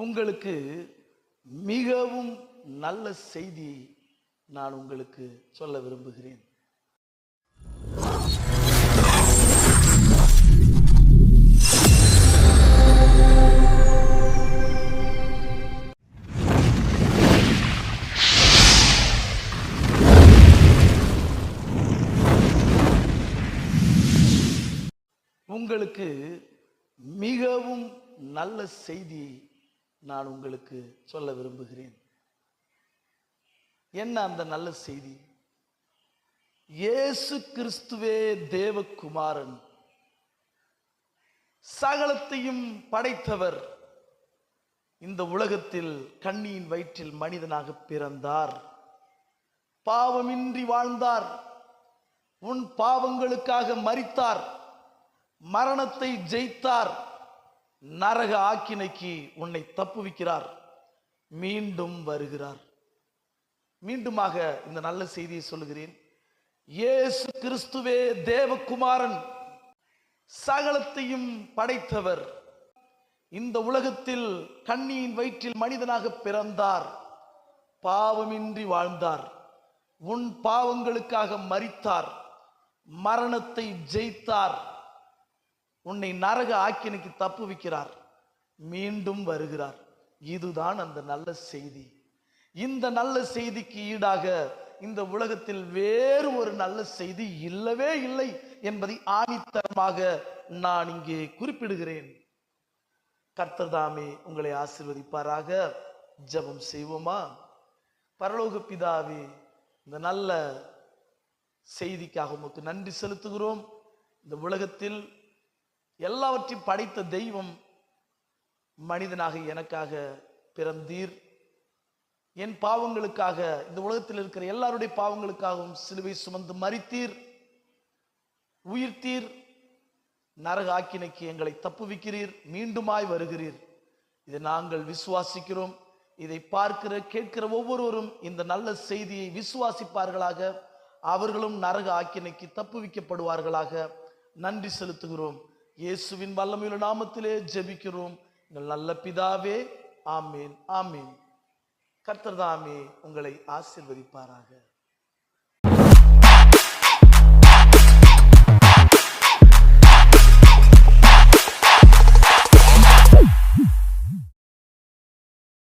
உங்களுக்கு மிகவும் நல்ல செய்தியை நான் உங்களுக்கு சொல்ல விரும்புகிறேன். உங்களுக்கு மிகவும் நல்ல செய்தியை நான் உங்களுக்கு சொல்ல விரும்புகிறேன். என்ன அந்த நல்ல செய்தி? இயேசு கிறிஸ்துவே தேவகுமாரன், சகலத்தையும் படைத்தவர், இந்த உலகத்தில் கன்னியின் வயிற்றில் மனிதனாக பிறந்தார், பாவமின்றி வாழ்ந்தார், உன் பாவங்களுக்காக மரித்தார், மரணத்தை ஜெயித்தார், நரக ஆக்கினைக்கு உன்னை தப்புவிக்கிறார், மீண்டும் வருகிறார். மீண்டுமாக இந்த நல்ல செய்தியை சொல்லுகிறேன். இயேசு கிறிஸ்துவே தேவகுமாரன், சகலத்தையும் படைத்தவர், இந்த உலகத்தில் கன்னியின் வயிற்றில் மனிதனாக பிறந்தார், பாவமின்றி வாழ்ந்தார், உன் பாவங்களுக்காக மரித்தார், மரணத்தை ஜெயித்தார், உன்னை நரக ஆக்கினைக்கு தப்புவிக்கிறார், மீண்டும் வருகிறார். இதுதான் அந்த நல்ல செய்தி. இந்த நல்ல செய்திக்கு ஈடாக இந்த உலகத்தில் வேறு ஒரு நல்ல செய்தி இல்லவே இல்லை என்பதை ஆணித்தரமாக நான் இங்கே குறிப்பிடுகிறேன். கர்த்தர் தாமே உங்களை ஆசீர்வதிப்பாராக. ஜெபம் செய்வோமா? பரலோக பிதாவே, இந்த நல்ல செய்திக்காக உமக்கு நன்றி செலுத்துகிறோம். இந்த உலகத்தில் எல்லாவற்றையும் படைத்த தெய்வம் மனிதனாக எனக்காக பிறந்தீர், என் பாவங்களுக்காக, இந்த உலகத்தில் இருக்கிற எல்லாருடைய பாவங்களுக்காகவும் சிலுவை சுமந்து மரித்தீர், உயிர்த்தீர், நரக ஆக்கினைக்கு எங்களை தப்புவிக்கிறீர், மீண்டுமாய் வருகிறீர். இதை நாங்கள் விசுவாசிக்கிறோம். இதை பார்க்கிற கேட்கிற ஒவ்வொருவரும் இந்த நல்ல செய்தியை விசுவாசிப்பார்களாக, அவர்களும் நரக ஆக்கினைக்கு தப்புவிக்கப்படுவார்களாக. நன்றி செலுத்துகிறோம். இயேசுவின் வல்லமையுள்ள நாமத்திலே ஜெபிக்கிறோம் எங்கள் நல்ல பிதாவே. ஆமீன், ஆமீன். கர்த்தர் தாமே உங்களை ஆசீர்வதிப்பாராக.